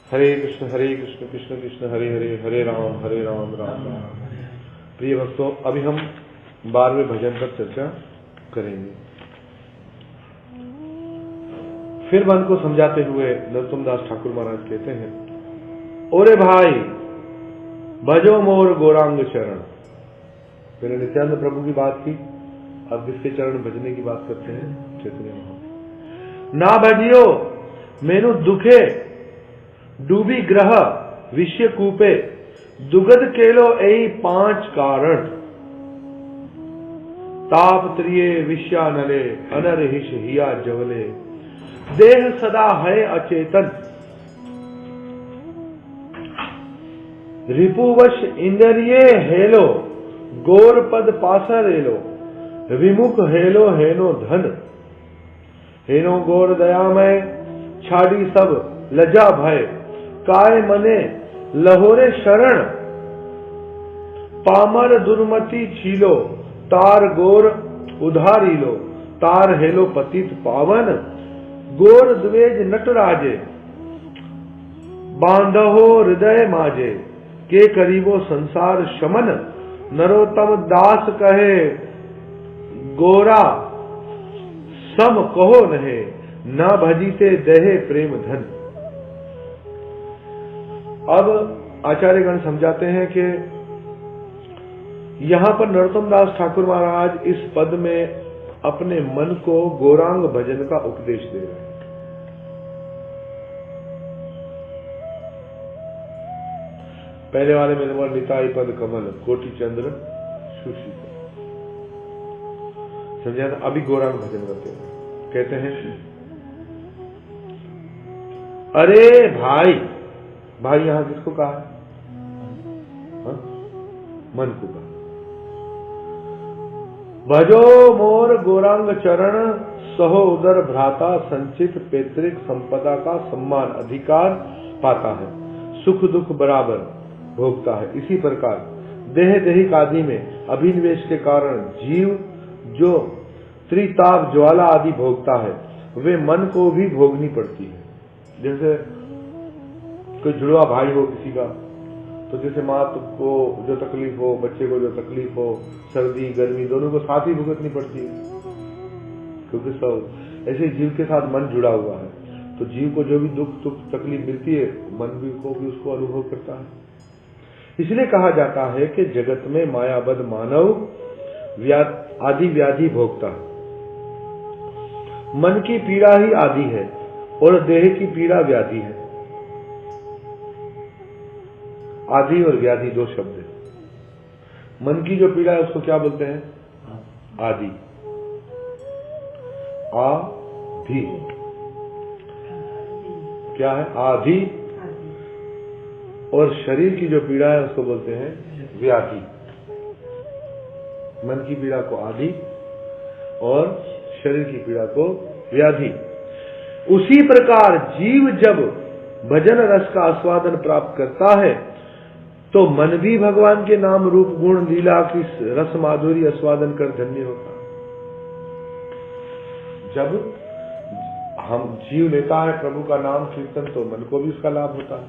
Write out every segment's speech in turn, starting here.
हरे कृष्ण कृष्ण कृष्ण हरे हरे, हरे राम राम राम। प्रिय भक्तों, अभी हम 12वें भजन पर चर्चा करेंगे। फिर मन को समझाते हुए नरोत्तम दास ठाकुर महाराज कहते हैं, ओरे भाई भजो मोर गौरांग चरण। मैंने नित्यानंद प्रभु की बात की, अब किसके चरण भजने की बात करते हैं? चैतन्य महाप्रभु। ना भजियो मेनु दुखे डूबी ग्रह विषय कूपे, दुगध केलो एई 5 कारण। ताप त्रिये विषया नले, अनर हिष हिया जवले, देह सदा है अचेतन। रिपुवश इंद्रिये हेलो, गौर पद पासर एलो, विमुख हेलो हेनो धन। हेनो गौर दयामय, छाड़ी सब लजा भय, काय मने लहोरे शरण। पामर दुर्मति छीलो, तार गोर उधारी लो, तार हेलो पतित पावन। गोर द्वेज नटराजे, बांधहो हृदय माजे, के करीबो संसार शमन। नरोत्तम दास कहे गोरा, सम कहो नहे, न भजीते दहे प्रेम धन। अब आचार्यगण समझाते हैं कि यहां पर नरोत्तम दास ठाकुर महाराज इस पद में अपने मन को गौरांग भजन का उपदेश दे रहे हैं। पहले वाले में नंबर निताई पद कमल, कोटि चंद्र सुशील। समझा ना? अभी गौरांग भजन करते हैं। कहते हैं, अरे भाई, भाई यहां किसको कहा है? मन को कहा। भजो मोर गौरांग चरण, सहो उदर भ्राता, संचित पैतृक संपदा का सम्मान अधिकार पाता है, सुख दुख बराबर भोगता है। इसी प्रकार देह देहिक आदि में अभिनिवेश के कारण जीव जो त्रिताप ज्वाला आदि भोगता है, वे मन को भी भोगनी पड़ती है। जैसे कोई जुड़वा भाई हो किसी का, तो जैसे माँ को जो तकलीफ हो, बच्चे को जो तकलीफ हो, सर्दी गर्मी दोनों को साथ ही भुगतनी पड़ती है, क्योंकि सब ऐसे जीव के साथ मन जुड़ा हुआ है। तो जीव को जो भी दुख तकलीफ मिलती है, मन भी को भी उसको अनुभव करता है। इसलिए कहा जाता है कि जगत में मायाबद्ध मानव आदि व्याधि भोगता है। मन की पीड़ा ही आदि है और देह की पीड़ा व्याधि है। आदि और व्याधि दो शब्द है। मन की जो पीड़ा है उसको क्या बोलते हैं? आदि। आधि क्या है? आधि। और शरीर की जो पीड़ा है उसको बोलते हैं व्याधि। मन की पीड़ा को आदि और शरीर की पीड़ा को व्याधि। उसी प्रकार जीव जब भजन रस का आस्वादन प्राप्त करता है, तो मन भी भगवान के नाम रूप गुण लीला की रस माधुरी आस्वादन कर धन्य होता है। जब हम जीव लेता है प्रभु का नाम कीर्तन, तो मन को भी उसका लाभ होता है।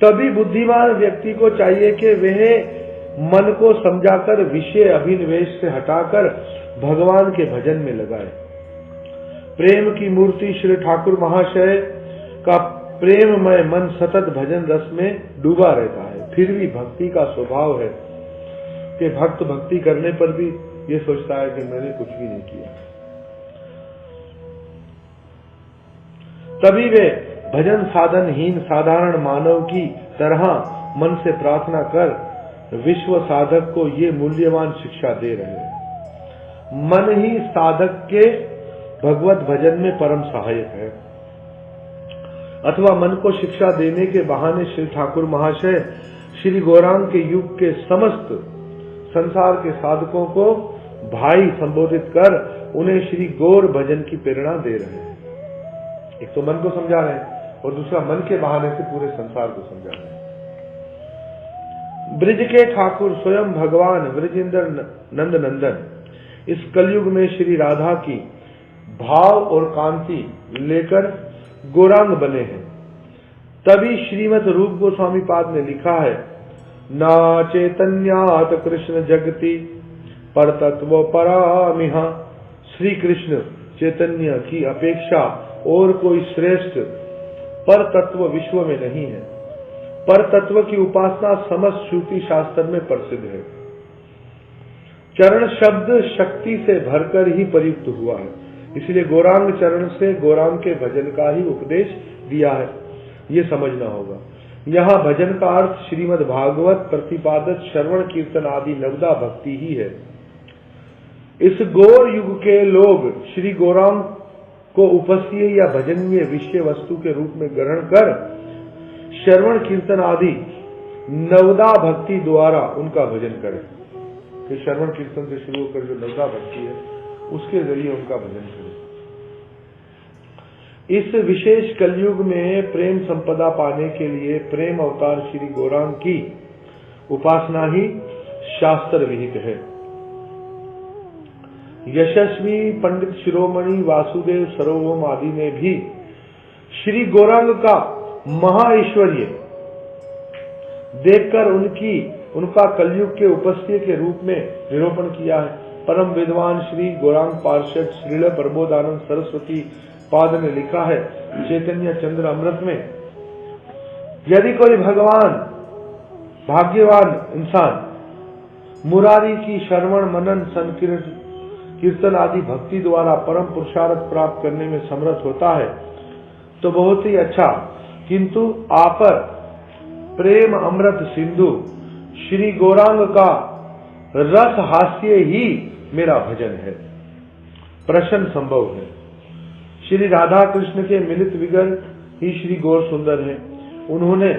तभी बुद्धिमान व्यक्ति को चाहिए कि वह मन को समझाकर विषय अभिनिवेश से हटाकर भगवान के भजन में लगाए। प्रेम की मूर्ति श्री ठाकुर महाशय का प्रेममय मन सतत भजन रस में डूबा रहता है। फिर भी भक्ति का स्वभाव है कि भक्त भक्ति करने पर भी ये सोचता है कि मैंने कुछ भी नहीं किया। तभी वे भजन साधनहीन साधारण मानव की तरह मन से प्रार्थना कर विश्व साधक को ये मूल्यवान शिक्षा दे रहे हैं। मन ही साधक के भगवत भजन में परम सहायक है। अथवा मन को शिक्षा देने के बहाने श्री ठाकुर महाशय श्री गौरांग के युग के समस्त संसार के साधकों को भाई संबोधित कर उन्हें श्री गौर भजन की प्रेरणा दे रहे हैं। एक तो मन को समझा रहे हैं और दूसरा मन के बहाने से पूरे संसार को समझा रहे हैं। ब्रिज के ठाकुर स्वयं भगवान ब्रजेंद्र नंद नंदन इस कलयुग में श्री राधा की भाव और कांति लेकर गौरांग बने हैं। तभी श्रीमद् रूप गोस्वामी पाद ने लिखा है, ना चैतन्यात कृष्ण जगति पर तत्व परामिहा। श्री कृष्ण चैतन्य की अपेक्षा और कोई श्रेष्ठ पर तत्व विश्व में नहीं है। पर तत्व की उपासना समस्त श्रुति शास्त्र में प्रसिद्ध है। चरण शब्द शक्ति से भरकर ही प्रयुक्त हुआ है, इसलिए गौरांग चरण से गौरांग के भजन का ही उपदेश दिया है, ये समझना होगा। यहाँ भजन का अर्थ श्रीमद् भागवत प्रतिपादित श्रवण कीर्तन आदि नवदा भक्ति ही है। इस गौर युग के लोग श्री गौरांग को उपस्थीय या भजनीय विषय वस्तु के रूप में ग्रहण कर श्रवण कीर्तन आदि नवदा भक्ति द्वारा उनका भजन करें। कि श्रवण कीर्तन से शुरू होकर जो नवदा भक्ति है उसके जरिए उनका भजन करें। इस विशेष कलयुग में प्रेम संपदा पाने के लिए प्रेम अवतार श्री गौरांग की उपासना ही शास्त्र विहित है। यशस्वी पंडित शिरोमणि वासुदेव सार्वभौम आदि ने भी श्री गौरांग का महाऐश्वर्य देखकर उनका कलयुग के उपस्थ्य के रूप में निरूपण किया है। परम विद्वान श्री गौरांग पार्षद श्रील प्रबोधानंद सरस्वती पाद ने लिखा है चैतन्य चंद्र अमृत में, यदि कोई भगवान भाग्यवान इंसान मुरारी की श्रवण मनन संकीर्तन आदि भक्ति द्वारा परम पुरुषार्थ प्राप्त करने में समर्थ होता है तो बहुत ही अच्छा, किंतु आपर प्रेम अमृत सिंधु श्री गौरांग का रस हास्य ही मेरा भजन है, प्रश्न संभव है। श्री राधा कृष्ण के मिलित विग्रह ही श्री गौर सुंदर है। उन्होंने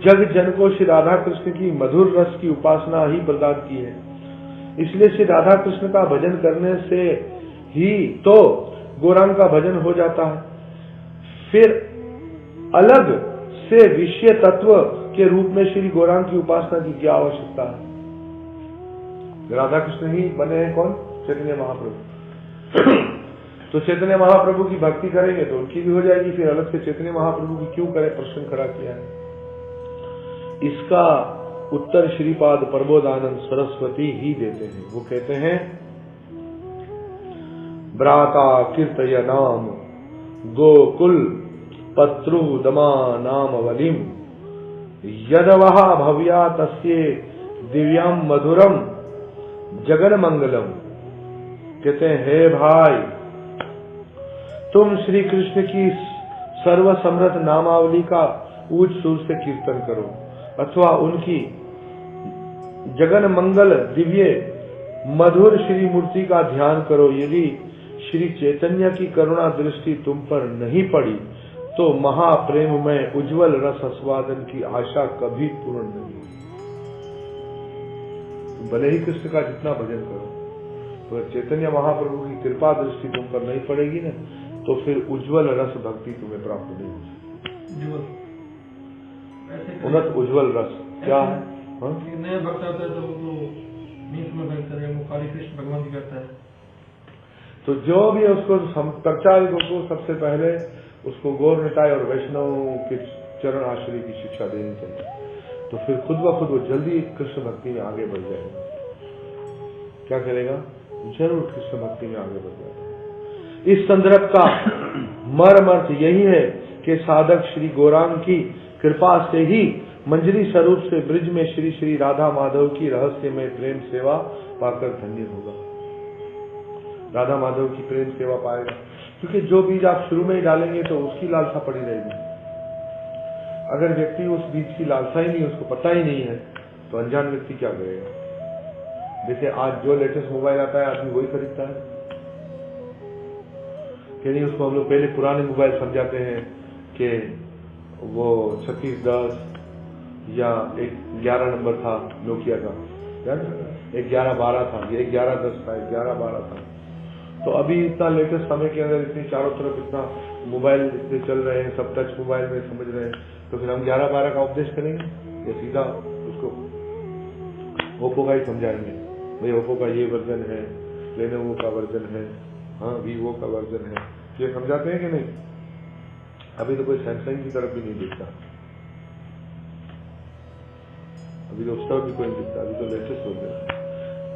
जग जन को श्री राधा कृष्ण की मधुर रस की उपासना ही प्रदान की है, इसलिए श्री राधा कृष्ण का भजन करने से ही तो गौरांग का भजन हो जाता है। फिर अलग से विषय तत्व के रूप में श्री गौरांग की उपासना की क्या आवश्यकता है। राधा कृष्ण ही बने हैं कौन? चैतन्य महाप्रभु। तो चैतन्य महाप्रभु की भक्ति करेंगे तो उनकी भी हो जाएगी, फिर अलग से चैतन्य महाप्रभु की क्यों करें? प्रश्न खड़ा किया है। इसका उत्तर श्रीपाद प्रबोधानंद सरस्वती ही देते हैं। वो कहते हैं, ब्राता कीर्तय नाम गोकुल पत्रुदमा नाम वलिम यदवह भव्या तस्ये दिव्यम मधुरम जगन मंगलम। कहते हैं, हे भाई, तुम श्री कृष्ण की सर्वसमृद्ध नामावली का ऊंच सुर से कीर्तन करो अथवा उनकी जगन मंगल दिव्य मधुर श्री मूर्ति का ध्यान करो। यदि श्री चैतन्य की करुणा दृष्टि तुम पर नहीं पड़ी तो महाप्रेम में उज्जवल रस आस्वादन की आशा कभी पूर्ण नहीं होगी। भले ही कृष्ण का जितना भजन करो तो चैतन्य महाप्रभु की कृपा दृष्टि तुम पर नहीं पड़ेगी ना, तो फिर उज्जवल रस भक्ति तुम्हें प्राप्त नहीं होगी। उन्नत उज्जवल रस क्या है? नया भक्त आता है तो वो में करता है, वो काली कृष्ण भगवान की करता है। तो जो भी उसको प्रचार को सबसे पहले उसको गौर निताय और वैष्णव के चरण आश्रय की शिक्षा देनी चाहिए, तो फिर खुद ब खुद वो जल्दी कृष्ण भक्ति में आगे बढ़ जाएगा। क्या करेगा? जरूर कृष्ण भक्ति में आगे बढ़ जाएगा। इस संदर्भ का मर्म अर्थ यही है कि साधक श्री गौरांग की कृपा से ही मंजरी स्वरूप से ब्रिज में श्री श्री राधा माधव की रहस्यमय प्रेम सेवा पाकर धन्य होगा। राधा माधव की प्रेम सेवा पाएगा, क्योंकि जो बीज आप शुरू में ही डालेंगे तो उसकी लालसा पड़ी रहेगी। अगर व्यक्ति उस बीज की लालसा ही नहीं, उसको पता ही नहीं है, तो अनजान व्यक्ति क्या करेगा? जैसे आज जो लेटेस्ट मोबाइल आता है आदमी वही खरीदता है कि नहीं? उसको हम लोग पहले पुराने मोबाइल समझाते हैं कि वो 3610 या एक 11 नंबर था नोकिया का, एक 1112 था, ये 1110 था, 1112 था। तो अभी इतना लेटेस्ट समय के अंदर इतनी चारों तरफ इतना मोबाइल इतने चल रहे हैं, सब टच मोबाइल में समझ रहे हैं, तो फिर हम 11-12 का उपदेश करेंगे या सीधा उसको ओप्पो का ही समझाएंगे? भाई ओप्पो का ये वर्जन है, लेनोवो का वर्जन है, हाँ वीवो का वर्जन है, ये समझाते हैं कि नहीं? अभी तो कोई सैमसंग की तरफ भी नहीं दिखता, अभी तो उसका भी कोई नहीं दिखता, अभी तो लेटेस्ट हो गया।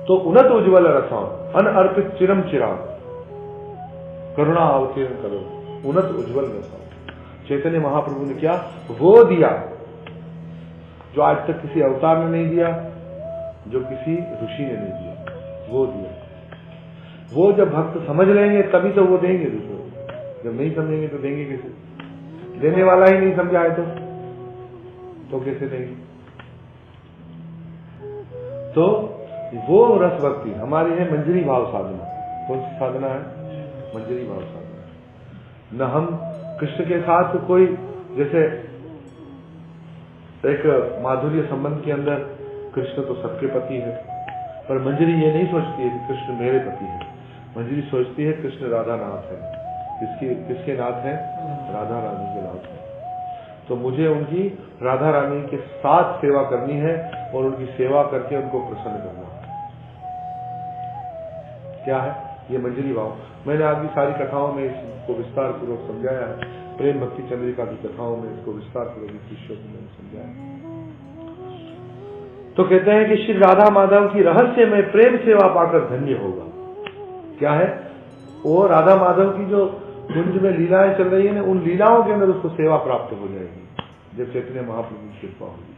तो उन्नत उज्ज्वल रसाम अनअर्पित चिरम चिराग करुणा अवतीर्ण करो, उन्नत उज्ज्वल रसाम चैतन्य महाप्रभु ने क्या वो दिया जो आज तक किसी अवतार ने नहीं दिया, जो किसी ऋषि ने नहीं दिया, वो दिया। वो जब भक्त समझ लेंगे तभी तो वो देंगे दूसरों को, जब नहीं समझेंगे तो देंगे कैसे? देने वाला ही नहीं समझाए तो कैसे देंगे? तो वो रस भक्ति हमारी है मंजरी भाव साधना। कौन सी साधना है? मंजरी भाव साधना। न हम कृष्ण के साथ कोई जैसे एक माधुर्य संबंध के अंदर कृष्ण तो सबके पति है, पर मंजरी ये नहीं सोचती है कि कृष्ण मेरे पति है। मंजरी सोचती है कृष्ण राधा नाथ है। किसके नाथ है? राधा रानी के नाथ है। तो मुझे उनकी राधा रानी के साथ सेवा करनी है और उनकी सेवा करके उनको प्रसन्न करना है। क्या है ये मंजरी भाव? मैंने आपकी सारी कथाओं में इसको विस्तार पूर्वक समझाया है। प्रेम भक्ति चंद्रिका की कथाओं में इसको विस्तार पूर्वक शिष्यों को मैंने समझाया। तो कहते हैं कि श्री राधा माधव की रहस्यमय प्रेम सेवा पाकर धन्य होगा। क्या है वो? राधा माधव की जो कुंज में लीलाएं चल रही है ना, उन लीलाओं के अंदर उसको सेवा प्राप्त हो जाएगी जब चैतन्य महाप्रभु की कृपा होगी।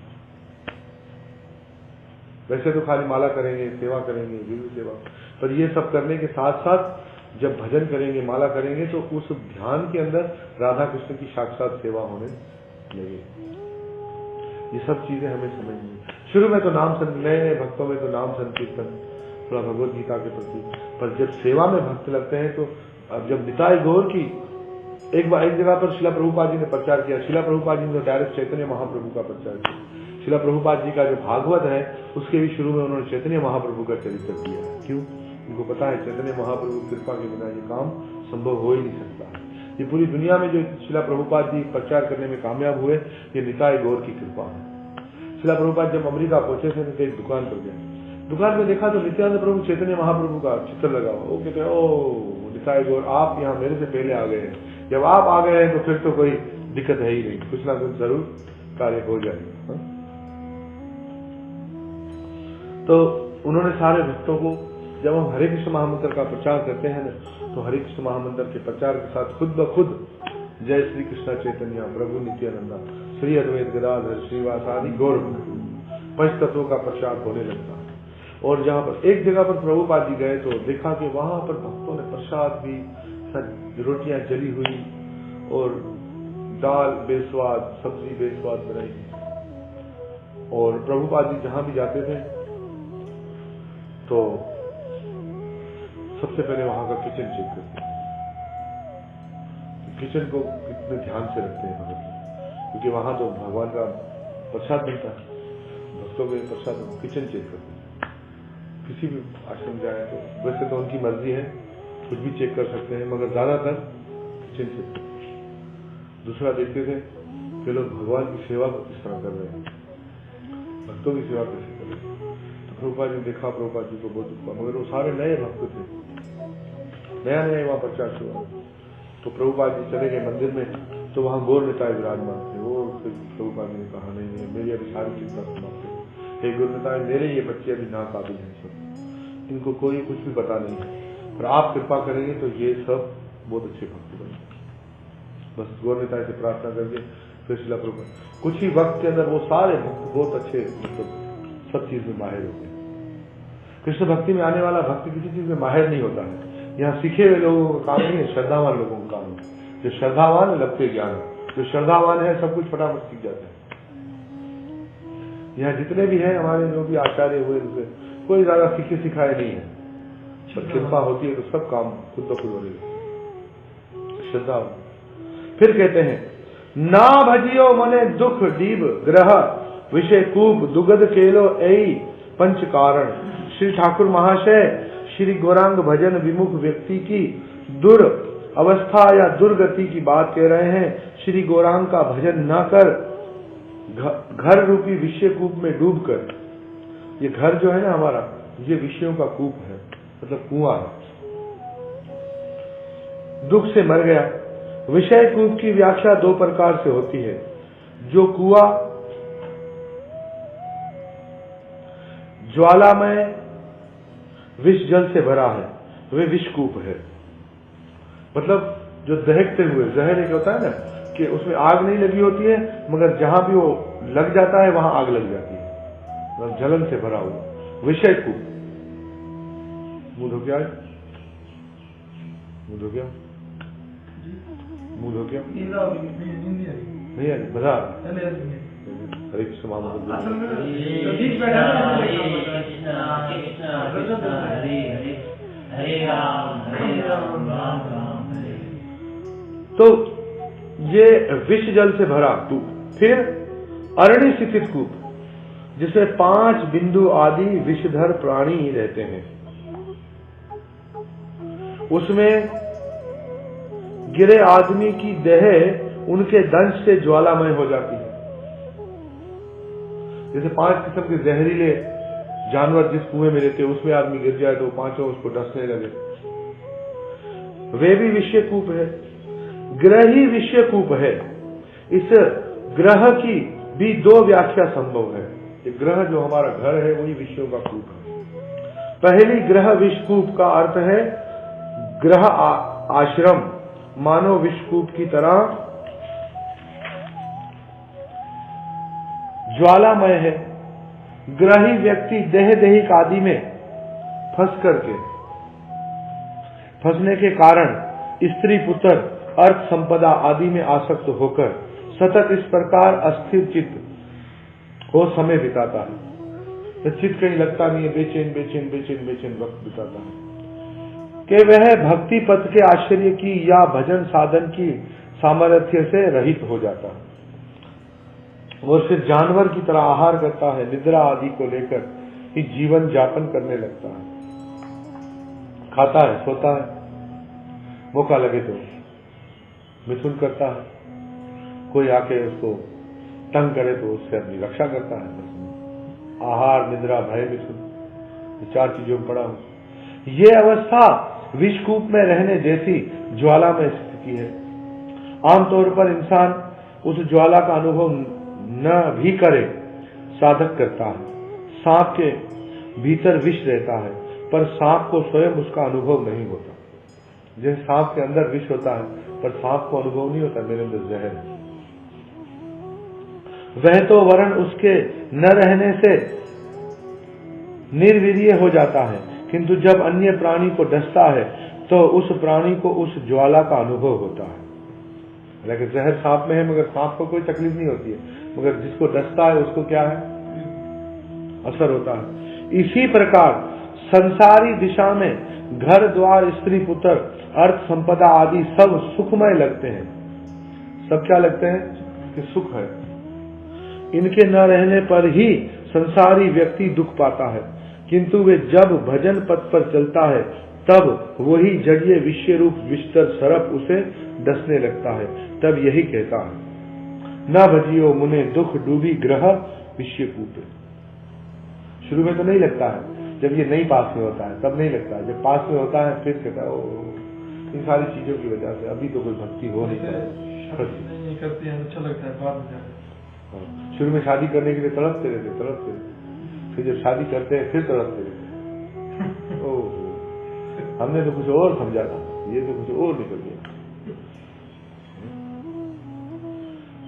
वैसे तो खाली माला करेंगे, सेवा करेंगे, विधि सेवा, पर ये सब करने के साथ साथ जब भजन करेंगे, माला करेंगे, तो उस ध्यान के अंदर राधा कृष्ण की साक्षात सेवा होने लगेगी। ये सब चीजें हमें समझनी है। शुरू में तो नए भक्तों में तो नाम संकीर्तन, थोड़ा भगवत गीता के प्रति, पर जब सेवा में भक्त लगते हैं तो अब जब निताई गौर की एक जगह पर शिला प्रभुपाद जी ने प्रचार किया। शिला प्रभुपाद जी ने तो डायरेक्ट चैतन्य महाप्रभु का प्रचार किया। शिला प्रभुपाद जी का जो भागवत है उसके भी शुरू में उन्होंने चैतन्य महाप्रभु का चरित्र दिया। क्यों? उनको पता है चैतन्य महाप्रभु कृपा के बिना ये काम संभव हो ही नहीं सकता। ये पूरी दुनिया में जो शिला प्रभुपाद जी प्रचार करने में कामयाब हुए, ये निताई गौर की कृपा है। शिला प्रभुपाद जब अमेरिका पहुंचे थे तो एक दुकान पर गए। दुकान में देखा तो नित्यानंद प्रभु चैतन्य महाप्रभु का चित्र लगा हुआ। वो कहते हैं ओ निताई गौर, आप यहाँ मेरे से पहले आ गए हैं। जब आप आ गए हैं तो फिर तो कोई दिक्कत है ही नहीं, कुछ ना कुछ जरूर कार्य हो जाएगा। तो उन्होंने सारे भक्तों को, जब हम हरे कृष्ण महामंत्र का प्रचार करते हैं ना, तो हरे कृष्ण महामंत्र के प्रचार के साथ खुद ब खुद जय श्री कृष्ण चैतन्य प्रभु नित्यानंदा श्री अद्वैत गदाधर श्रीवास आदि गौर पंच तत्वों का प्रचार होने लगता। और जहां पर एक जगह पर प्रभुपाद जी गए तो देखा कि वहां पर भक्तों ने प्रसाद भी, रोटियां जली हुई और दाल बेस्वाद, सब्जी बेस्वाद बनाई। और प्रभुपाद जी जहां भी जाते थे तो सबसे पहले वहां का किचन चेक करते हैं। किचन को कितने ध्यान से रखते हैं भगत, क्योंकि वहां तो भगवान का प्रसाद मिलता है। भक्तों के प्रसाद किचन चेक करते हैं। किसी भी आश्रम जाए तो वैसे तो उनकी मर्जी है, कुछ भी चेक कर सकते हैं, मगर ज्यादातर किचन चेक। दूसरा देखते थे कि लोग भगवान की सेवा को किस तरह कर रहे हैं, भक्तों की सेवा कैसे कर रहे हैं। तो प्रभुपाद जी देखा, प्रभुपाद जी को बहुत दुख हुआ, मगर वो सारे नए भक्त थे, नया नया वहां प्रचार हुआ। तो प्रभुपाद जी चले गए मंदिर में, तो वहां गौर निताई विराजमान थे। वो प्रभुपाद जी ने कहा नहीं, मेरी अभी सारी चिंता समाप्त है। हे गौर निताई, मेरे ये बच्चे अभी नाकाबिल हैं, सब इनको कोई कुछ भी पता नहीं है, पर आप कृपा करेंगे तो ये सब बहुत अच्छे भक्त बनेंगे। बस गौर निताई से प्रार्थना करके फिर शिला प्रभुपाद कुछ ही वक्त के अंदर वो सारे भक्त बहुत अच्छे, मतलब सब चीज में माहिर हो गए। कृष्ण भक्ति में आने वाला भक्त किसी चीज में माहिर नहीं होता है। यहाँ सीखे हुए लोगों का काम नहीं है, श्रद्धावान लोगों का काम है। जो श्रद्धावान है लगते ज्ञान, जो श्रद्धावान है सब कुछ फटाफट सीख जाता है। यहाँ जितने भी हैं हमारे जो भी आचार्य हुए, कोई ज्यादा सीखे सिखाए नहीं है, पर कृपा होती है तो सब काम खुद ब खुद हो रही है। श्रद्धा। फिर कहते हैं ना भजियो मने दुख दीप ग्रह विषय कूप दुगध केलो ऐ पंच कारण। श्री ठाकुर महाशय श्री गौरांग भजन विमुख व्यक्ति की दुर अवस्था या दुर्गति की बात कह रहे हैं। श्री गौरांग का भजन न कर घर रूपी विषय कूप में डूबकर, ये घर जो है ना हमारा, ये विषयों का कूप है, मतलब कुआं है, दुख से मर गया। विषय कूप की व्याख्या दो प्रकार से होती है। जो कुआं ज्वालामय विष जल से भरा है वे विषकूप है। मतलब जो दहकते हुए, जहर एक होता है ना कि उसमें आग नहीं लगी होती है, मगर जहां भी वो लग जाता है वहां आग लग जाती है, मतलब जलन से भरा हुआ विषय कूप। मुंह धो क्या है? मुंह धो क्या? मुंह धो क्या? नहीं आ रही बता। हरे कृष्ण महामंत्र। तो ये विष जल से भरा कूप। फिर अरणि स्थित कूप, जिसमें 5 बिंदु आदि विषधर प्राणी रहते हैं। उसमें गिरे आदमी की देह उनके दंश से ज्वालामय हो जाती है। जैसे 5 किस्म के जहरीले जानवर जिस कुएं में रहते हैं, उसमें आदमी गिर जाए तो 5 उसको डसने लगे। वे भी विषयकूप है। ग्रह ही विषयकूप है। इस ग्रह की भी 2 व्याख्या संभव है। ये ग्रह जो हमारा घर है वही विषयों का कूप है। पहली ग्रह विषकूप का अर्थ है ग्रह आश्रम मानव विषकूप की तरह ज्वालामय है। ग्रही व्यक्ति देह दैहिक आदि में फंसने के कारण स्त्री पुत्र अर्थ संपदा आदि में आसक्त होकर सतत इस प्रकार अस्थिर चित्त हो समय बिताता है। तो चित्त कहीं लगता नहीं है, बेचैन बेचैन बेचैन बेचैन वक्त बिताता है कि वह भक्ति पथ के आश्चर्य की या भजन साधन की सामर्थ्य से रहित हो जाता है। वो सिर्फ जानवर की तरह आहार करता है, निद्रा आदि को लेकर ही जीवन यापन करने लगता है। खाता है, सोता है, मौका लगे तो मिथुन करता है, कोई आके उसको तंग करे तो उससे अपनी रक्षा करता है। आहार, निद्रा, भय, मिथुन, 4 चीजों में पड़ा हूं। ये अवस्था विषकूप में रहने जैसी ज्वाला में स्थिति है। आमतौर पर इंसान उस ज्वाला का अनुभव न भी करे साधक करता है। सांप के भीतर विष रहता है, पर सांप को स्वयं उसका अनुभव नहीं होता। जैसे सांप के अंदर विष होता है, पर सांप को अनुभव नहीं होता मेरे अंदर जहर है। वह तो वरण उसके न रहने से निर्वीर्य हो जाता है, किंतु जब अन्य प्राणी को डसता है तो उस प्राणी को उस ज्वाला का अनुभव होता है। लेकिन जहर सांप में है, मगर सांप को कोई तकलीफ नहीं होती है, मगर जिसको डसता है उसको क्या है, असर होता है। इसी प्रकार संसारी दिशा में घर द्वार स्त्री पुत्र अर्थ संपदा आदि सब सुखमय लगते हैं। सब क्या लगते हैं कि सुख है। इनके न रहने पर ही संसारी व्यक्ति दुख पाता है, किंतु वे जब भजन पथ पर चलता है तब वही जड़िए विषय रूप विस्तर सरप उसे डसने लगता है। तब यही कहता है, न भजियो मुने दुख डूबी ग्रह विषय कूप। शुरू में तो नहीं लगता है, जब ये नहीं पास में होता है तब नहीं लगता है, जब पास में होता है फिर कहता है इन सारी चीजों की वजह से अभी तो कोई भक्ति हो नहीं पाती। करते हैं अच्छा लगता है बाद में। शुरू में शादी करने के लिए तड़पते रहते, फिर जब शादी करते हैं फिर तड़पते रहते। ओह, हमने तो कुछ और समझा था, ये तो कुछ और निकल गया।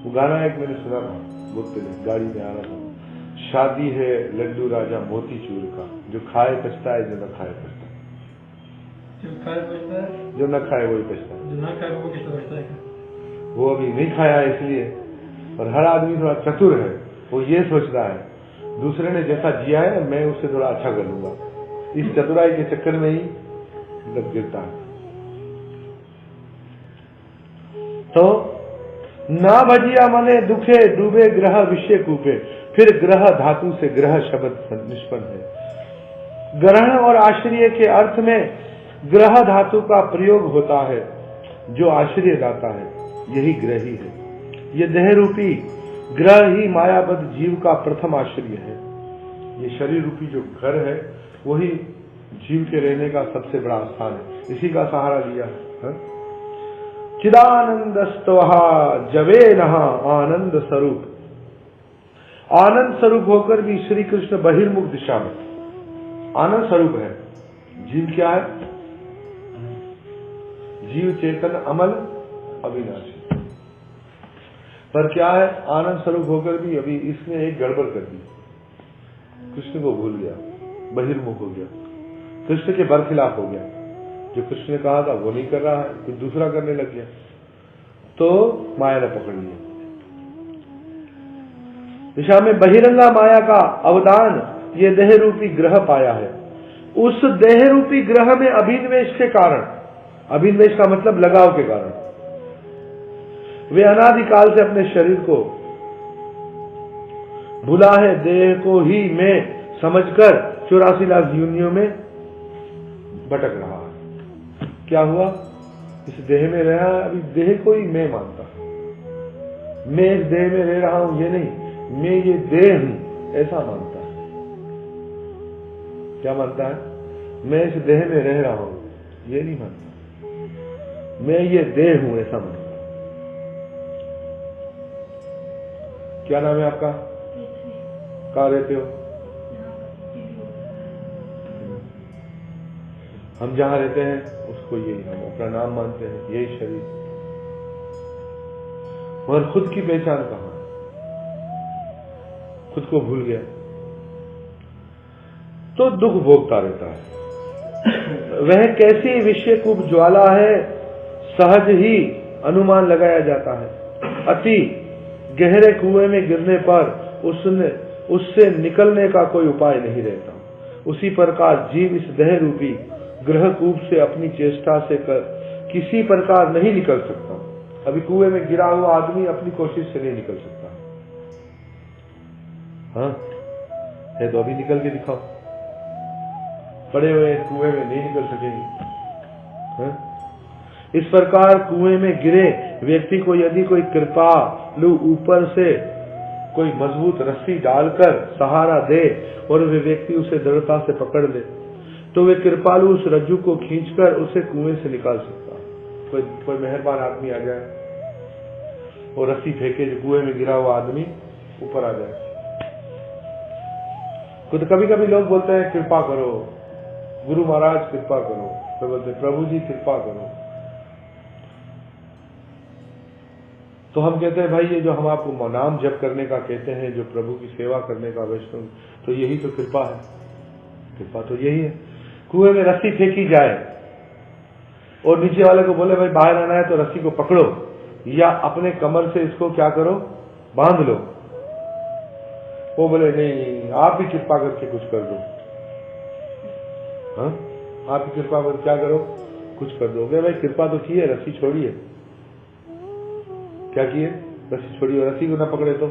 वो गाना एक मैंने सुना था, बोलते गाड़ी में आ रहा था, शादी है लड्डू राजा मोती चूर का, जो खाए पछता है, जो न खाए पछता है। जो न खाए वही पछता है, जो न खाए वो कितना पछता है। वो अभी नहीं खाया है इसलिए। और हर आदमी थोड़ा चतुर है, वो ये सोचता है दूसरे ने जैसा जिया है मैं उससे थोड़ा अच्छा कर लूंगा। इस चतुराई के चक्कर में ही मतलब गिरता है। तो ना भजिया मने दुखे डूबे ग्रह विषय कूपे। फिर ग्रह धातु से ग्रह शब्द निष्पन्न है। ग्रहण और आश्रय के अर्थ में ग्रह धातु का प्रयोग होता है, जो आश्रय दाता है, यही ग्रही है। ये देह रूपी ग्रह ही मायाबद्ध जीव का प्रथम आश्रय है। ये शरीर रूपी जो घर है वही जीव के रहने का सबसे बड़ा स्थान है, इसी का सहारा लिया है। चिदानंदस्तवहा जवे नहा आनंद स्वरूप। आनंद स्वरूप होकर भी श्री कृष्ण बहिर्मुख दिशा में आनंद स्वरूप है। जीव क्या है? जीव चेतन अमल अविनाशी, पर क्या है? आनंद स्वरूप होकर भी अभी इसने एक गड़बड़ कर दी, कृष्ण को भूल गया, बहिर्मुख हो गया, कृष्ण के बरखिलाफ हो गया। जो कृष्ण ने कहा था वो नहीं कर रहा है, कुछ दूसरा करने लग गया, तो माया ने पकड़ लिया। दिशा में बहिरंगा माया का अवदान ये देह रूपी ग्रह पाया है। उस देह रूपी ग्रह में अभिनिवेश के कारण, अभिनिवेश का मतलब लगाव के कारण, वे अनादिकाल से अपने शरीर को भुला है, देह को ही मैं समझकर 84 लाख योनियों में भटक रहा है। क्या हुआ? इस देह में रहा, अभी देह को ही मैं मानता हूं। मैं इस देह में रह रहा हूं ये नहीं, मैं ये देह हूं ऐसा मानता है। क्या मानता है? मैं इस देह में रह रहा हूं ये नहीं मानता, मैं ये देह हूं ऐसा मानता। क्या नाम है आपका? कहाँ रहते हो? हम जहां रहते हैं उसको यही हम अपना नाम मानते हैं, यही शरीर, मगर खुद की पहचान कहां? खुद को भूल गया तो दुख भोगता रहता है। वह कैसी विषयकूप ज्वाला है, सहज ही अनुमान लगाया जाता है। अति गहरे कुएं में गिरने पर उससे निकलने का कोई उपाय नहीं रहता। उसी प्रकार जीव इस देह रूपी ग्रह कूप से अपनी चेष्टा से किसी प्रकार नहीं निकल सकता। अभी कुएं में गिरा हुआ आदमी अपनी कोशिश से नहीं निकल सकता। हाँ है तो अभी निकल के दिखाओ, पड़े हुए कुएं में नहीं निकल सकेंगे। हाँ? इस प्रकार कुएं में गिरे व्यक्ति को यदि कोई कृपालु ऊपर से कोई मजबूत रस्सी डालकर सहारा दे और वे व्यक्ति उसे दृढ़ता से पकड़ ले, तो वे कृपालु उस रज्जू को खींचकर उसे कुएं से निकाल सकता है। कोई मेहरबान आदमी आ जाए और रस्सी फेंके, जो कुएं में गिरा हुआ आदमी ऊपर आ जाए। तो कभी कभी लोग बोलते हैं कृपा करो गुरु महाराज, कृपा करो, तो बोलते प्रभु जी कृपा करो। तो हम कहते हैं भाई ये जो हम आपको नाम जप करने का कहते हैं, जो प्रभु की सेवा करने का वैष्णव, तो यही तो कृपा है। कृपा तो यही है। कुएं में रस्सी फेंकी जाए और नीचे वाले को बोले भाई बाहर आना है तो रस्सी को पकड़ो या अपने कमर से इसको क्या करो, बांध लो। वो बोले नहीं आप ही कृपा करके कुछ कर दो। हाँ आप ही कृपा कर क्या करो, कुछ कर दोगे। भाई कृपा तो की है, रस्सी छोड़िए। क्या किए? रस्सी छोड़िए। रस्सी को ना पकड़े तो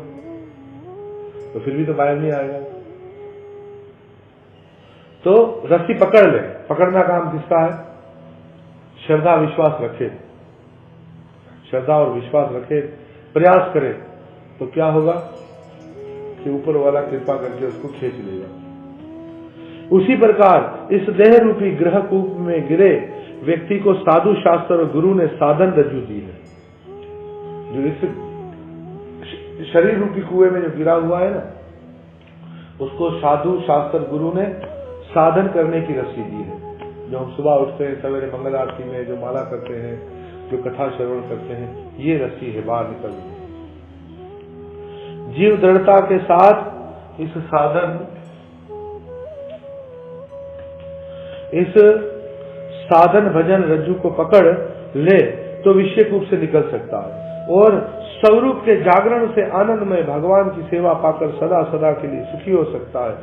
फिर भी तो बाहर नहीं आएगा। तो रस्सी पकड़ ले। पकड़ना काम किसका है? श्रद्धा विश्वास रखे, श्रद्धा और विश्वास रखे, प्रयास करे, तो क्या होगा कि ऊपर वाला कृपा करके उसको खींच लेगा। उसी प्रकार इस देह रूपी ग्रह कूप में गिरे व्यक्ति को साधु शास्त्र और गुरु ने साधन रज्जू दी है। जो इस शरीर रूपी कुएं में जो गिरा हुआ है ना, उसको साधु शास्त्र गुरु ने साधन करने की रस्सी दी है। जो हम सुबह उठते हैं सवेरे मंगल आरती में जो माला करते हैं, जो कथा श्रवण करते हैं, ये रस्सी है बाहर निकलने। जीव दृढ़ता के साथ इस साधन भजन रज्जू को पकड़ ले तो विषय कूप से निकल सकता है और स्वरूप के जागरण से आनंदमय भगवान की सेवा पाकर सदा सदा के लिए सुखी हो सकता है।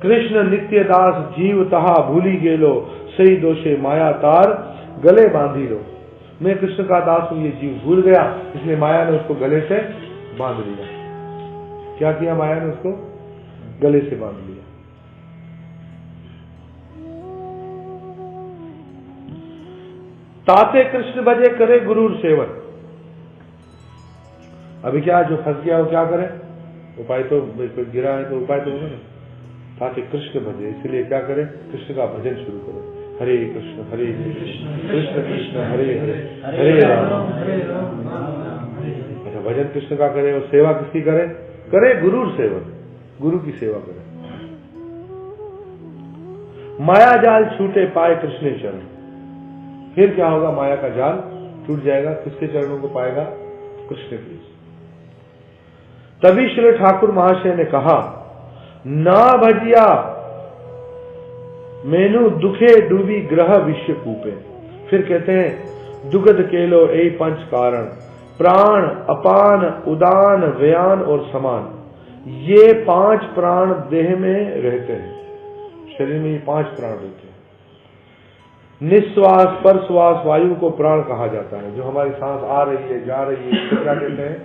कृष्ण नित्य दास जीव तहा भूली गेलो, सही दोषे माया तार गले बांधी लो। मैं कृष्ण का दास हूं, ये जीव भूल गया, इसलिए माया ने उसको गले से बांध लिया। क्या किया माया ने? उसको गले से बांध लिया। ताते कृष्ण भजे करे गुरु सेवन। अभी क्या जो फंस गया वो क्या करे? उपाय तो कोई गिरा है तो उपाय तो होगा ना। ताते कृष्ण भजे, इसलिए क्या करे? कृष्ण का भजन शुरू करो। हरे कृष्ण कृष्ण कृष्ण हरे हरे हरे राम। अच्छा, भजन कृष्ण का करे और सेवा किसकी करे? करे गुरु सेवक, गुरु की सेवा करे। माया जाल छूटे पाए कृष्ण चरण। फिर क्या होगा? माया का जाल टूट जाएगा, किसके चरणों को पाएगा? कृष्ण के। तभी श्री ठाकुर महाशय ने कहा, ना भजिया मेनू दुखे डूबी ग्रह विश्व कूपे। फिर कहते हैं, दुगध केलो ए पंच कारण, प्राण अपान उदान व्यान और समान। ये 5 प्राण देह में रहते हैं, शरीर में ये 5 प्राण रहते हैं। निश्वास परश्वास वायु को प्राण कहा जाता है। जो हमारी सांस आ रही है जा रही है, तो क्या कहते हैं?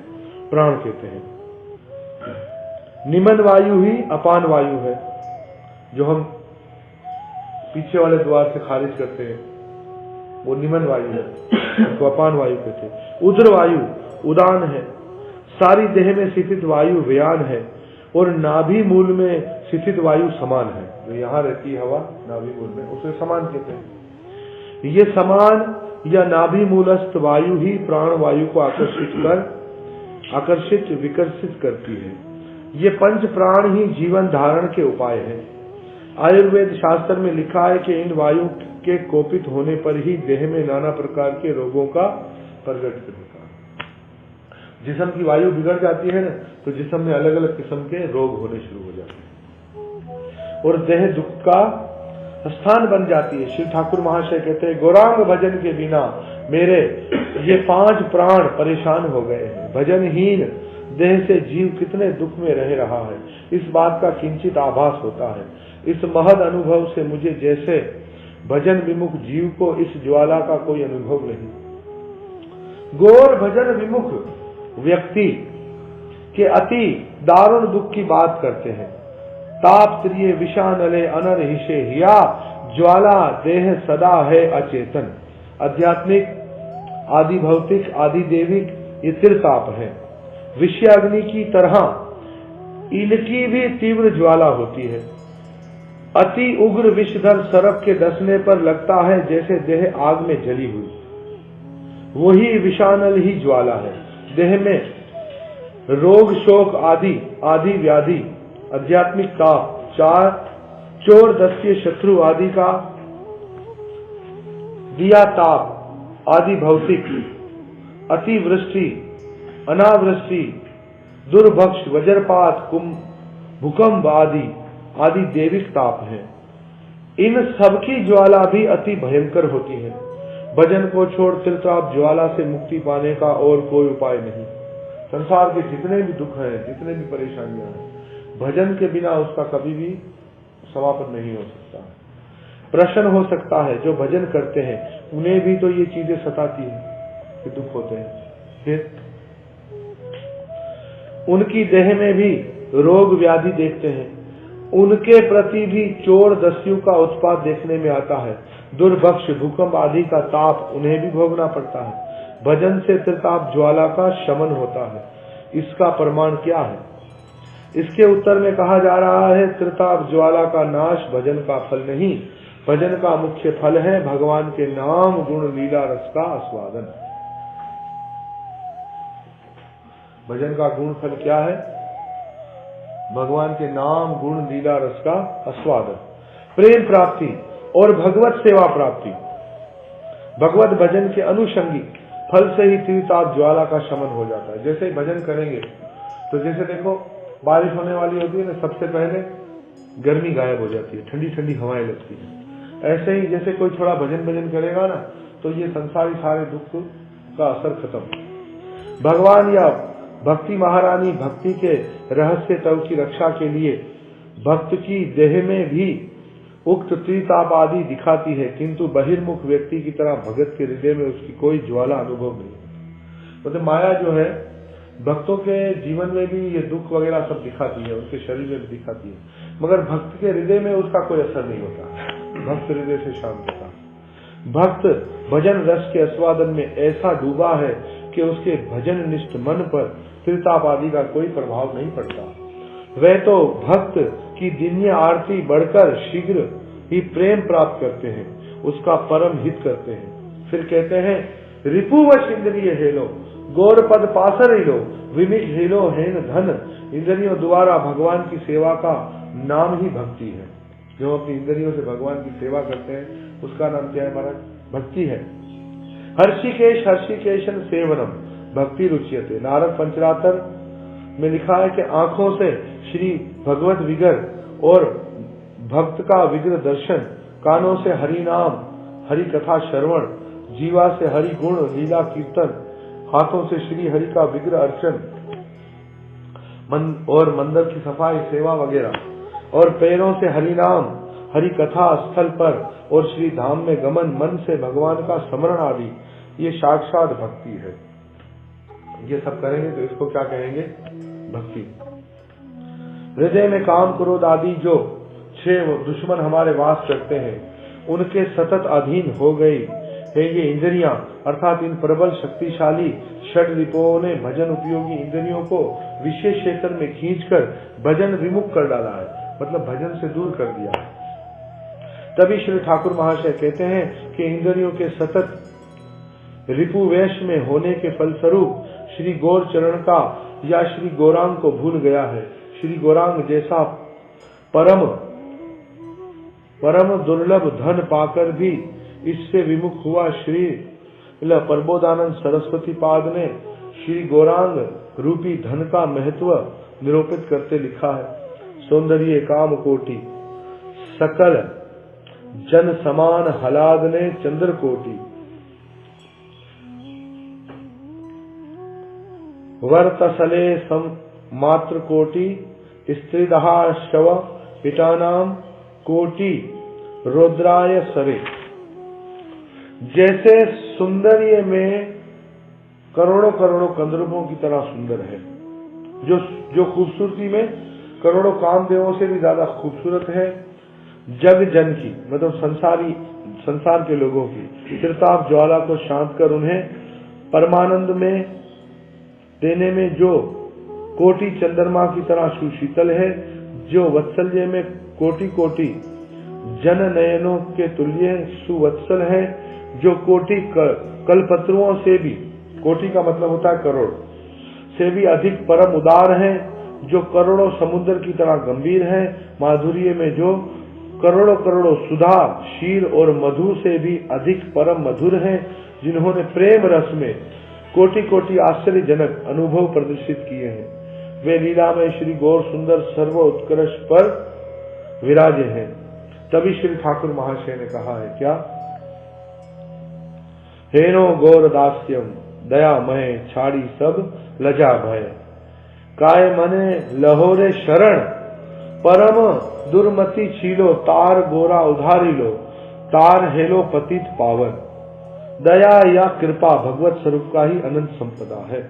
प्राण कहते हैं। निमन वायु ही अपान वायु है, जो हम पीछे वाले द्वार से खारिज करते हैं, वो निमन वायु है, उसको अपान वायु कहते हैं। उदर वायु उदान है, सारी देह में स्थित वायु व्यान है, और नाभि मूल में स्थित वायु समान है। जो यहाँ रहती है हवा नाभि मूल में, उसे समान कहते हैं। ये समान या नाभि मूलस्थ वायु ही प्राण वायु को आकर्षित विकर्षित करती है। ये 5 प्राण ही जीवन धारण के उपाय हैं। आयुर्वेद शास्त्र में लिखा है कि इन वायु के कोपित होने पर ही देह में नाना प्रकार के रोगों का प्रगट होता है। जिस्म की वायु बिगड़ जाती है ना, तो जिस्म में अलग अलग किस्म के रोग होने शुरू हो जाते हैं और देह दुख का स्थान बन जाती है। श्री ठाकुर महाशय कहते हैं, गौरांग भजन के बिना मेरे ये 5 प्राण परेशान हो गए हैं। भजनहीन देह से जीव कितने दुख में रह रहा है, इस बात का किंचित आभास होता है। इस महद अनुभव से मुझे जैसे भजन विमुख जीव को इस ज्वाला का कोई अनुभव नहीं। गौर भजन विमुख व्यक्ति के अति दारुण दुख की बात करते हैं। ताप त्रिय विषानले अनर हिशे हिया, ज्वाला देह सदा है अचेतन। आध्यात्मिक आदि भौतिक आदि देविक ये त्रिताप है। विषय अग्नि की तरह इनकी भी तीव्र ज्वाला होती है। अति उग्र विषधर सर्प के डसने पर लगता है जैसे देह आग में जली हुई। वही विषानल ही ज्वाला है। देह में रोग शोक आदि व्याधि, आध्यात्मिक ताप, चोर दस्यु शत्रु आदि का दिया ताप, आदि भौतिक, अतिवृष्टि अनावृष्टि, दुर्भक्ष वज्रपात भूकंप आदि देविक ताप है। इन सबकी ज्वाला भी अति भयंकर होती है। भजन को छोड़ त्रिताप ज्वाला से मुक्ति पाने का और कोई उपाय नहीं। संसार के जितने भी दुख हैं, जितने भी परेशानियां हैं, भजन के बिना उसका कभी भी समापन नहीं हो सकता। प्रश्न हो सकता है, जो भजन करते हैं उन्हें भी तो ये चीजें सताती है कि दुख होते हैं, फिर उनकी देह में भी रोग व्याधि देखते हैं, उनके प्रति भी चोर दस्यु का उत्पात देखने में आता है। दुर्भक्ष भूकंप आदि का ताप उन्हें भी भोगना पड़ता है। भजन से त्रिताप ज्वाला का शमन होता है। इसका प्रमाण क्या है? इसके उत्तर में कहा जा रहा है, त्रिताप ज्वाला का नाश भजन का फल नहीं, भजन का मुख्य फल है भगवान के नाम गुण लीला रस का आस्वादन। भजन का गुण फल क्या है? भगवान के नाम गुण लीला रस का आस्वादन, प्रेम प्राप्ति और भगवत सेवा प्राप्ति। भगवत भजन के अनुषंगिक फल से ही त्रिताप ज्वाला का शमन हो जाता है। जैसे ही भजन करेंगे तो जैसे देखो बारिश होने वाली होती है ना, सबसे पहले गर्मी गायब हो जाती है, ठंडी ठंडी हवाएं लगती है। ऐसे ही जैसे कोई थोड़ा भजन करेगा ना, तो ये संसारी सारे दुख का असर खत्म। भगवान या भक्ति महारानी भक्ति के रहस्य तव की रक्षा के लिए भक्त की देह में भी उक्त त्रिताप आदि दिखाती है, किंतु बहिर्मुख व्यक्ति की तरह भगत के हृदय में उसकी कोई ज्वाला अनुभव नहीं। मतलब माया जो है भक्तों के जीवन में भी ये दुख वगैरह सब दिखाती है, उनके शरीर में भी दिखाती है, मगर भक्त के हृदय में उसका कोई असर नहीं होता। भक्त हृदय से शांत होता। भक्त भजन रस के आस्वादन में ऐसा डूबा है कि उसके भजन निष्ठ मन पर त्रिताप आदि का कोई प्रभाव नहीं पड़ता। वह तो भक्त की दिव्य आरती बढ़कर शीघ्र ही प्रेम प्राप्त करते हैं उसका परम हित करते हैं। फिर कहते हैं रिपुवश इंद्रिय हेलो, गौर पद पासर हिलो, विमिष हिलो हेन धन। इंद्रियों द्वारा भगवान की सेवा का नाम ही भक्ति है। जो अपनी इंद्रियों से भगवान की सेवा करते हैं उसका नाम क्या है महाराज? भक्ति है। हर्षिकेश हर्षिकेशन सेवनम भक्ति रुच्यते। नारद पंचरात्र में लिखा है कि आंखों से श्री भगवत विग्रह और भक्त का विग्रह दर्शन, कानों से हरि नाम हरि कथा श्रवण, जीवा से हरि गुण लीला कीर्तन, हाथों से श्री हरि का विग्रह अर्चन और मंदिर की सफाई सेवा वगैरह, और पैरों से हरि नाम हरि कथा स्थल पर और श्री धाम में गमन, मन से भगवान का स्मरण आदि, ये साक्षात भक्ति है। ये सब करेंगे तो इसको क्या कहेंगे? भक्ति। हृदय में काम क्रोध आदि जो 6 दुश्मन हमारे वास करते हैं, उनके सतत अधीन हो गई है ये इंद्रियां, अर्थात इन प्रबल शक्तिशाली षड रिपुओं ने भजन उपयोगी इंद्रियों को विशेष क्षेत्र में खींचकर भजन विमुख कर डाला है, मतलब भजन से दूर कर दिया है। तभी श्री ठाकुर महाशय कहते हैं कि इंद्रियों के सतत रिपुवेश में होने के फलस्वरूप श्री गौर चरण का या श्री गौरांग को भूल गया है। श्री गौरांग जैसा परम दुर्लभ धन पाकर भी इससे विमुख हुआ श्री प्रबोधानंद सरस्वती पाद ने श्री गौरांग रूपी धन का महत्व निरूपित करते लिखा है। सौंदर्य काम कोटि सकल जन समान हलाद ने चंद्र कोटि, वर्तसले सम मात्र कोटि स्त्रीदहा शव पिटानाम कोटि रुद्राय सरे। जैसे सुंदर्य में करोड़ों करोड़ों कंदर्पों की तरह सुंदर है, जो खूबसूरती में करोड़ों कामदेवों से भी ज्यादा खूबसूरत है, जग जन की मतलब संसार के लोगों की त्रिताप ज्वाला को शांत कर उन्हें परमानंद में देने में जो कोटि चंद्रमा की तरह सुशीतल है, जो वत्सल्य में कोटि कोटि जन नयनों के तुल्य सुवत्सल है, जो कोटि कल्पत्रुओं से भी, कोटि का मतलब होता है करोड़, से भी अधिक परम उदार है, जो करोड़ों समुद्र की तरह गंभीर है, माधुर्य में जो करोड़ों करोड़ों सुधा शील और मधु से भी अधिक परम मधुर है, जिन्होंने प्रेम रस में कोटि कोटि आश्चर्यजनक अनुभव प्रदर्शित किए हैं, वे लीला में श्री गौर सुंदर सर्व उत्कर्ष पर विराजे हैं। तभी श्री ठाकुर महाशय ने कहा है क्या? हेनो गौर दास्यम दयामय छाड़ी सब लजा भय, काय मने लहोरे शरण परम दुर्मति छीलो, तार गोरा उधारी लो, तार हेलो पतित पावन। दया या कृपा भगवत स्वरूप का ही अनंत संपदा है।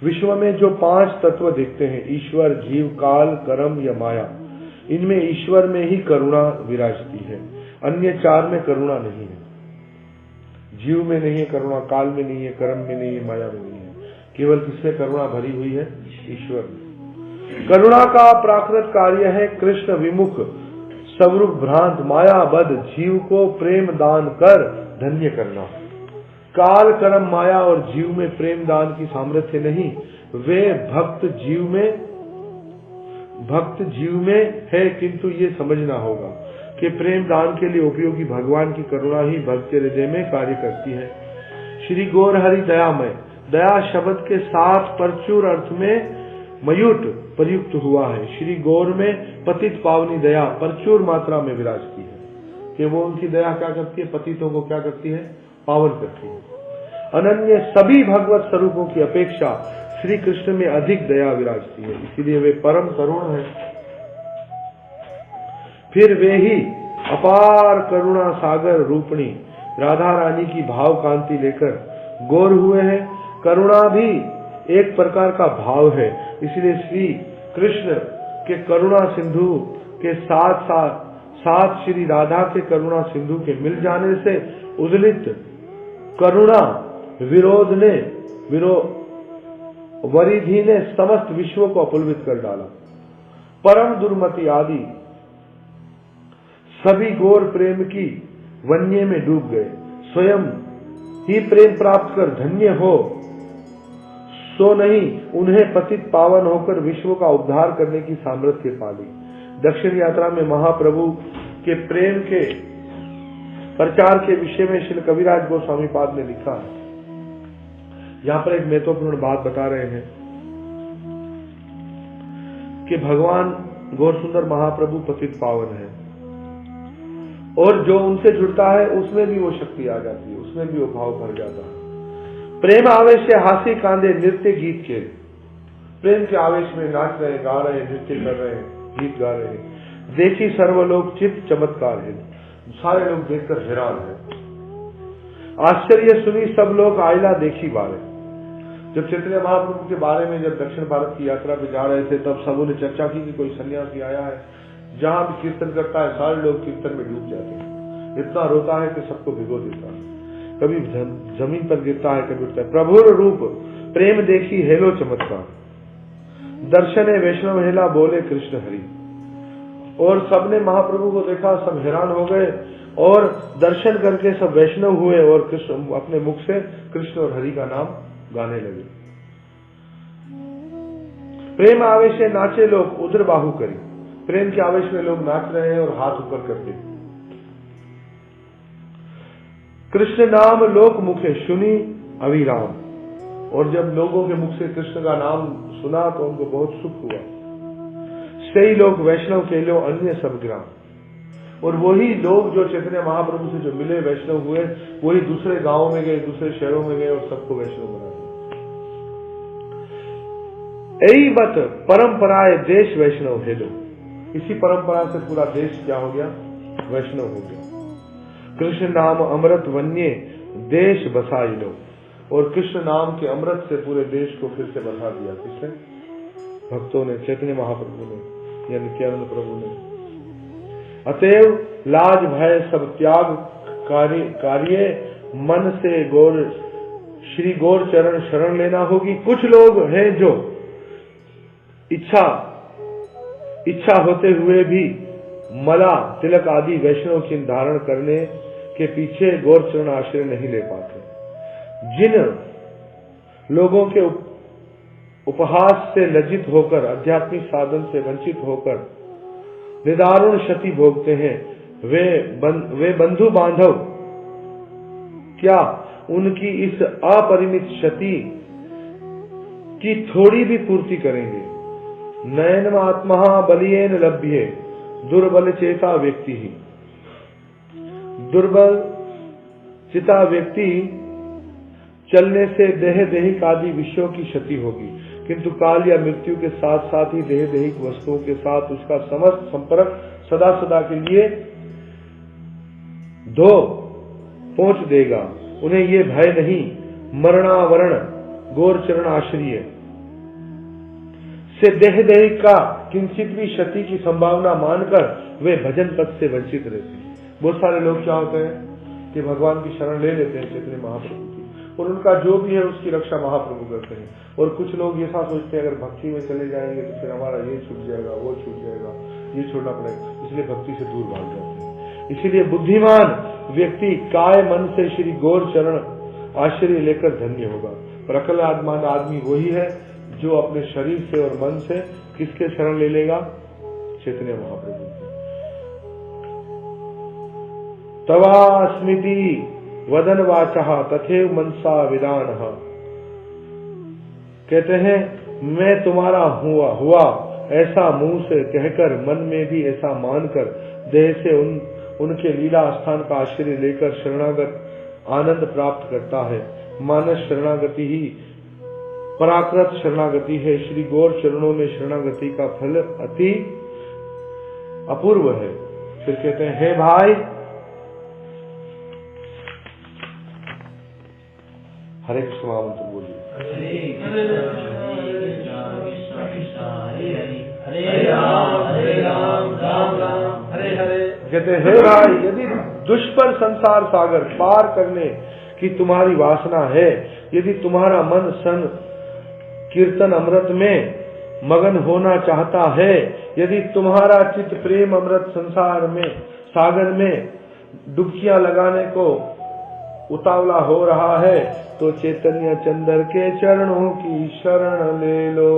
विश्व में जो 5 तत्व दिखते हैं, ईश्वर, जीव, काल, कर्म या माया, इनमें ईश्वर में ही करुणा विराजती है, अन्य 4 में करुणा नहीं है। जीव में नहीं है करुणा, काल में नहीं है, कर्म में नहीं है, माया में नहीं है, केवल किसमें करुणा भरी हुई है? ईश्वर में। करुणा का प्राकृत कार्य है कृष्ण विमुख स्वरूप भ्रांत मायाबद्ध जीव को प्रेम दान कर धन्य करना। काल, कर्म, माया और जीव में प्रेम दान की सामर्थ्य नहीं, वे भक्त जीव में है, किंतु ये समझना होगा कि प्रेम दान के लिए उपयोगी भगवान की करुणा ही भक्त के हृदय में कार्य करती है। श्री गौर हरि दयामय, दया शब्द के साथ परचूर अर्थ में मयूट प्रयुक्त हुआ है। श्री गौर में पतित पावनी दया प्रचुर मात्रा में विराजती है, कि वो उनकी दया क्या करती है? पतितों को क्या करती है? पावन करती है। अनन्य सभी भगवत स्वरूपों की अपेक्षा श्री कृष्ण में अधिक दया विराजती है, इसीलिए वे परम करुण हैं। फिर वे ही अपार करुणा सागर रूपणी राधा रानी की भाव कांति लेकर गौर हुए हैं। करुणा भी एक प्रकार का भाव है, इसलिए श्री कृष्ण के करुणा सिंधु के साथ श्री राधा के करुणा सिंधु के मिल जाने से उदलित करुणा वरिधि ने समस्त विश्व को अपलवित कर डाला। परम दुर्मति आदि सभी गौर प्रेम की वन्य में डूब गए। स्वयं ही प्रेम प्राप्त कर धन्य हो सो नहीं, उन्हें पतित पावन होकर विश्व का उद्धार करने की सामर्थ्य पाली। दक्षिण यात्रा में महाप्रभु के प्रेम के प्रचार के विषय में श्री कविराज गोस्वामी पाद ने लिखा है। यहाँ पर एक महत्वपूर्ण बात बता रहे हैं कि भगवान गौर सुंदर महाप्रभु पतित पावन है और जो उनसे जुड़ता है उसमें भी वो शक्ति आ जाती है, उसमें भी वो भाव भर जाता है। प्रेम आवेश से हासी कांदे नृत्य गीत के, प्रेम के आवेश में नाच रहे, गा रहे, नृत्य कर रहे, गीत गा रहे। देखी सर्वलोक चित्त चमत्कार है, सारे लोग देखकर हैरान है। आश्चर्य सुनी सब लोग आयला देखी बारे। जब चैतन्य महाप्रभु के बारे में जब दक्षिण भारत की यात्रा पे जा रहे थे तब सबों ने चर्चा की कि कोई सन्यासी आया है, जहां भी कीर्तन करता है सारे लोग कीर्तन में डूब जाते हैं, इतना रोता है कि सबको भिगो देता है, कभी जमीन पर गिरता है, कभी उठता है। प्रभुर रूप प्रेम देखी हेलो चमत्कार, दर्शने वैष्णव हेला बोले कृष्ण हरि। और सबने महाप्रभु को देखा, सब हैरान हो गए और दर्शन करके सब वैष्णव हुए और कृष्ण अपने मुख से कृष्ण और हरि का नाम गाने लगे। प्रेम आवेश से नाचे लोग उदर बाहु करी, प्रेम के आवेश में लोग नाच रहे हैं और हाथ ऊपर करके। कृष्ण नाम लोक मुखे सुनी अविराम, और जब लोगों के मुख से कृष्ण का नाम सुना तो उनको बहुत सुख हुआ। सही लोग वैष्णव के लो अन्य सब ग्राम, और वही लोग जो चैतन्य महाप्रभु से जो मिले वैष्णव हुए, वही दूसरे गांवों में गए, दूसरे शहरों में गए और सबको वैष्णव बना दिया। यही बत परंपराए देश वैष्णव हेलो, इसी परंपरा से पूरा देश क्या हो गया, वैष्णव हो गया। कृष्ण नाम अमृत वन्य देश बसाई लो, और कृष्ण नाम के अमृत से पूरे देश को फिर से बसा दिया। किसने? भक्तों ने, चैतन्य महाप्रभु ने या नित्यानंद प्रभु ने। अतएव लाज भय सब त्याग कार्य मन से गौर श्री गौर चरण शरण लेना होगी। कुछ लोग हैं जो इच्छा होते हुए भी मला तिलक आदि वैष्णव चिन्ह धारण करने के पीछे गौर चरण आश्रय नहीं ले पाते। जिन लोगों के उपहास से लज्जित होकर, आध्यात्मिक साधन से वंचित होकर निदारुण क्षति भोगते हैं, वे बंधु बांधव क्या उनकी इस अपरिमित क्षति की थोड़ी भी पूर्ति करेंगे? नयन आत्मा बलियेन लभ्ये दुर्बल चेता व्यक्ति ही, दुर्बल चिता व्यक्ति चलने से देह देहिक आदि विषयों की क्षति होगी, किंतु काल या मृत्यु के साथ साथ ही देह देहिक वस्तुओं के साथ उसका समस्त संपर्क सदा सदा के लिए धो पहुंच देगा। उन्हें ये भय नहीं, मरणावरण गौर चरण आश्रय से देह देहिक का किंचित भी क्षति की संभावना मानकर वे भजन पद से वंचित रहते हैं। बहुत सारे लोग क्या होते हैं कि भगवान की शरण ले लेते हैं चैतन्य महाप्रभु की, और उनका जो भी है उसकी रक्षा महाप्रभु करते हैं। और कुछ लोग ऐसा सोचते हैं अगर भक्ति में चले जाएंगे तो फिर हमारा ये छूट जाएगा, वो छूट जाएगा, ये छोड़ना पड़ेगा, इसलिए भक्ति से दूर भाग जाते हैं। इसीलिए बुद्धिमान व्यक्ति काय मन से श्री गौर चरण आश्रय लेकर धन्य होगा। पर अक्लमंद आदमी वही है जो अपने शरीर से और मन से किसके शरण ले लेगा? चैतन्य महाप्रभु की। तवा स्मृति वदन वाचा तथेव मनसा विदान, कहते हैं मैं तुम्हारा हुआ ऐसा मुंह से कहकर मन में भी ऐसा मानकर देह से उनके लीला स्थान का आश्रय लेकर शरणागत आनंद प्राप्त करता है। मानस शरणागति ही पराकृत शरणागति है। श्री गौर चरणों में शरणागति का फल अति अपूर्व है। फिर कहते हैं हे भाई, हरे कृष्ण महामंत्र बोलिए। कहते हैं हे भाई, यदि दुष्पर संसार सागर पार करने की तुम्हारी वासना है, यदि तुम्हारा मन सन कीर्तन अमृत में मगन होना चाहता है, यदि तुम्हारा चित्त प्रेम अमृत संसार में सागर में डुबकियां लगाने को उतावला हो रहा है तो चैतन्य चंद्र के चरणों की शरण ले लो।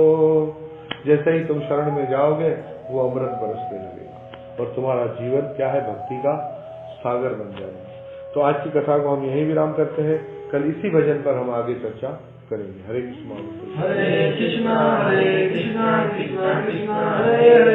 जैसे ही तुम शरण में जाओगे वो अमृत बरसने लगेगा और तुम्हारा जीवन क्या है, भक्ति का सागर बन जाएगा। तो आज की कथा को हम यहीं विराम करते हैं। कल इसी भजन पर हम आगे चर्चा करेंगे। हरे कृष्ण हरे कृष्णा कृष्णा कृष्णा हरे हरे।